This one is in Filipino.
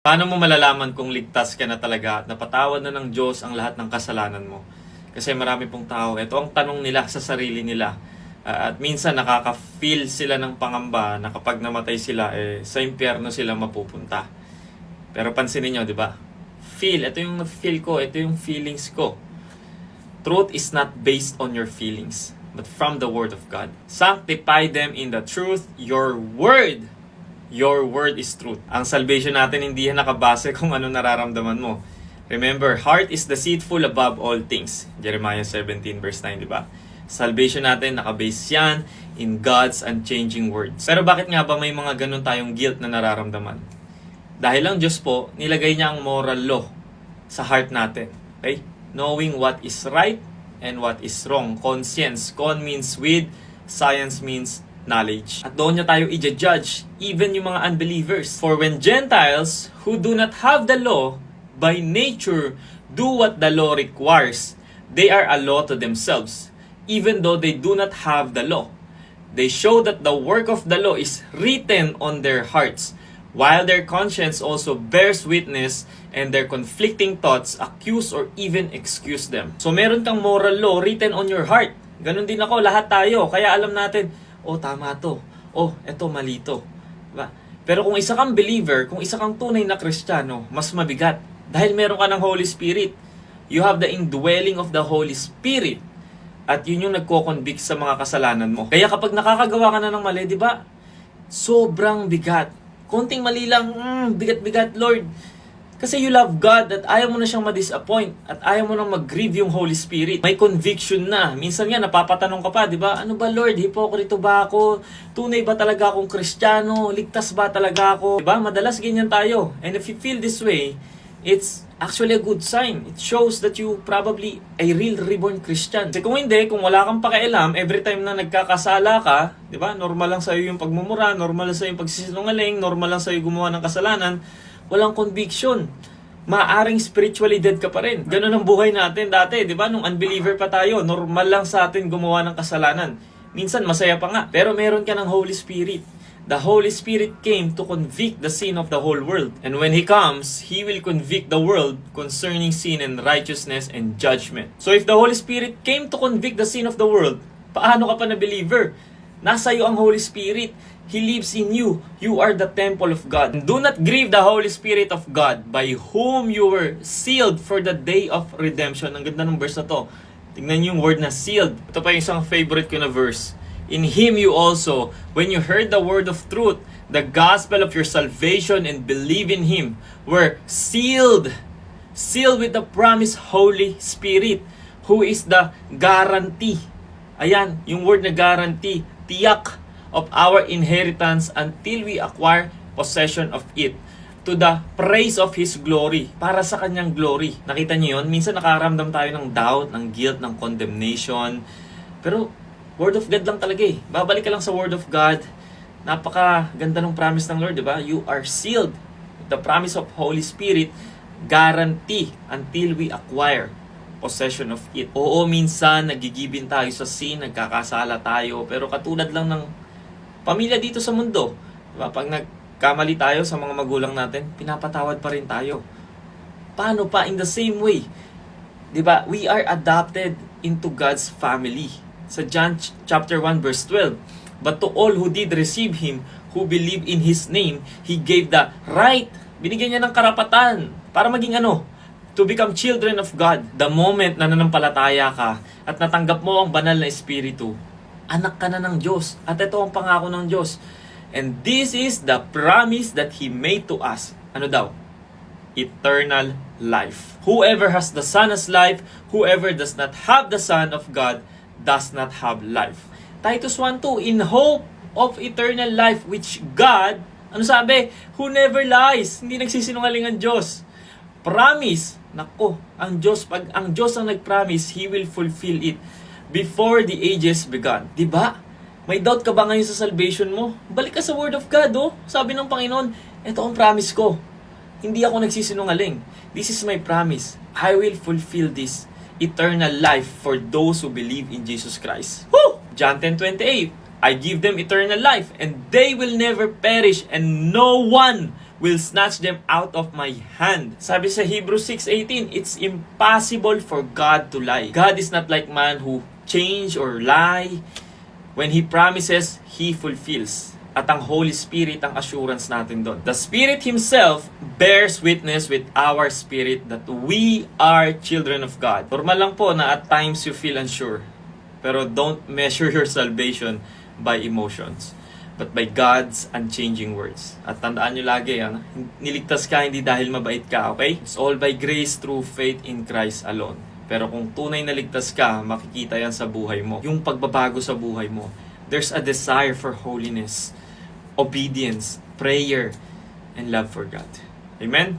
Paano mo malalaman kung ligtas ka na talaga at napatawad na ng Diyos ang lahat ng kasalanan mo? Kasi marami pong tao, ito ang tanong nila sa sarili nila. At minsan nakaka-feel sila ng pangamba na kapag namatay sila, sa impyerno sila mapupunta. Pero pansinin nyo, di ba? Ito yung feel ko, ito yung feelings ko. Truth is not based on your feelings, but from the Word of God. Sanctify them in the truth, your word is truth. Ang salvation natin hindi yan nakabase kung ano nararamdaman mo. Remember, heart is deceitful above all things. Jeremiah 17 verse 9, di ba? Salvation natin nakabase yan in God's unchanging words. Pero bakit nga ba may mga ganun tayong guilt na nararamdaman? Dahil ang Diyos po, nilagay niya ang moral law sa heart natin. Okay? Knowing what is right and what is wrong. Conscience. Con means with, science means knowledge. At doon niya tayo i-judge, even yung mga unbelievers. For when Gentiles who do not have the law, by nature, do what the law requires, they are a law to themselves, even though they do not have the law. They show that the work of the law is written on their hearts, while their conscience also bears witness and their conflicting thoughts accuse or even excuse them. So meron kang moral law written on your heart. Ganon din ako, lahat tayo. Kaya alam natin, tama to. Eto mali to. Diba? Pero kung isa kang believer, kung isa kang tunay na Kristiyano, mas mabigat. Dahil meron ka ng Holy Spirit. You have the indwelling of the Holy Spirit. At yun yung nagko-convict sa mga kasalanan mo. Kaya kapag nakakagawa ka na ng mali, di ba? Sobrang bigat. Konting mali lang, bigat-bigat, Lord. Kasi you love God at ayaw mo na siyang ma-disappoint at ayaw mo nang mag-grieve yung Holy Spirit. May conviction na. Minsan nga napapatanong ka pa, di ba? Ano ba Lord? Hipokrito ba ako? Tunay ba talaga akong Kristiyano? Ligtas ba talaga ako? Di ba? Madalas ganyan tayo. And if you feel this way, it's actually a good sign. It shows that you probably a real reborn Christian. Kasi kung hindi, kung wala kang pakialam, every time na nagkakasala ka, di ba? Normal lang sa'yo yung pagmumura, normal lang sa'yo yung pagsisinungaling, normal lang sa'yo gumawa ng kasalanan, walang conviction. Maaring spiritually dead ka pa rin. Ganun ang buhay natin dati, di ba? Nung unbeliever pa tayo, normal lang sa atin gumawa ng kasalanan. Minsan masaya pa nga, pero meron ka ng Holy Spirit. The Holy Spirit came to convict the sin of the whole world. And when He comes, He will convict the world concerning sin and righteousness and judgment. So if the Holy Spirit came to convict the sin of the world, paano ka pa na believer? Nasa iyo ang Holy Spirit. He lives in you. You are the temple of God. Do not grieve the Holy Spirit of God, by whom you were sealed for the day of redemption. Ang ganda ng verse na to. Tingnan niyo yung word na sealed. Ito pa yung isang favorite ko na verse. In Him you also, when you heard the word of truth, the gospel of your salvation, and believe in Him, were sealed. Sealed with the promised Holy Spirit, who is the guarantee. Ayan, yung word na guarantee. Tiyak of our inheritance until we acquire possession of it, to the praise of His glory, para sa Kanyang glory. Nakita niyo yun? Minsan nakaramdam tayo ng doubt, ng guilt, ng condemnation. Pero Word of God lang talaga eh. Babalik ka lang sa Word of God. Napakaganda ng promise ng Lord, di ba? You are sealed. The promise of Holy Spirit, guarantee until we acquire possession of it. Oo, minsan nagigibin tayo sa sin, nagkakasala tayo, pero katulad lang ng pamilya dito sa mundo. Diba? Pag nagkamali tayo sa mga magulang natin, pinapatawad pa rin tayo. Paano pa? In the same way. Diba? We are adopted into God's family. Sa John chapter 1 verse 12. But to all who did receive Him, who believe in His name, He gave the right. Binigyan niya ng karapatan para maging to become children of God. The moment na nanampalataya ka at natanggap mo ang banal na Espiritu, anak ka na ng Diyos. At ito ang pangako ng Diyos. And this is the promise that He made to us. Ano daw? Eternal life. Whoever has the Son has life. Whoever does not have the Son of God does not have life. Titus 1:2, in hope of eternal life, which God, ano sabi? Who never lies. Hindi nagsisinungaling ang Diyos. Promise. Nako, ang Diyos, pag ang Diyos ang nag-promise, He will fulfill it before the ages began. Diba? May doubt ka ba ngayon sa salvation mo? Balik ka sa Word of God, Sabi ng Panginoon, ito ang promise ko. Hindi ako nagsisinungaling. This is my promise. I will fulfill this. Eternal life for those who believe in Jesus Christ. Woo! John 10:28. I give them eternal life, and they will never perish, and no one will snatch them out of my hand. Sabi sa Hebrews 6:18, it's impossible for God to lie. God is not like man who change or lie. When He promises, He fulfills. At ang Holy Spirit ang assurance natin doon. The Spirit Himself bears witness with our spirit that we are children of God. Normal lang po na at times you feel unsure. Pero don't measure your salvation by emotions, but by God's unchanging words. At tandaan nyo lagi, niligtas ka hindi dahil mabait ka, okay? It's all by grace through faith in Christ alone. Pero kung tunay na ligtas ka, makikita yan sa buhay mo. Yung pagbabago sa buhay mo. There's a desire for holiness, obedience, prayer, and love for God. Amen?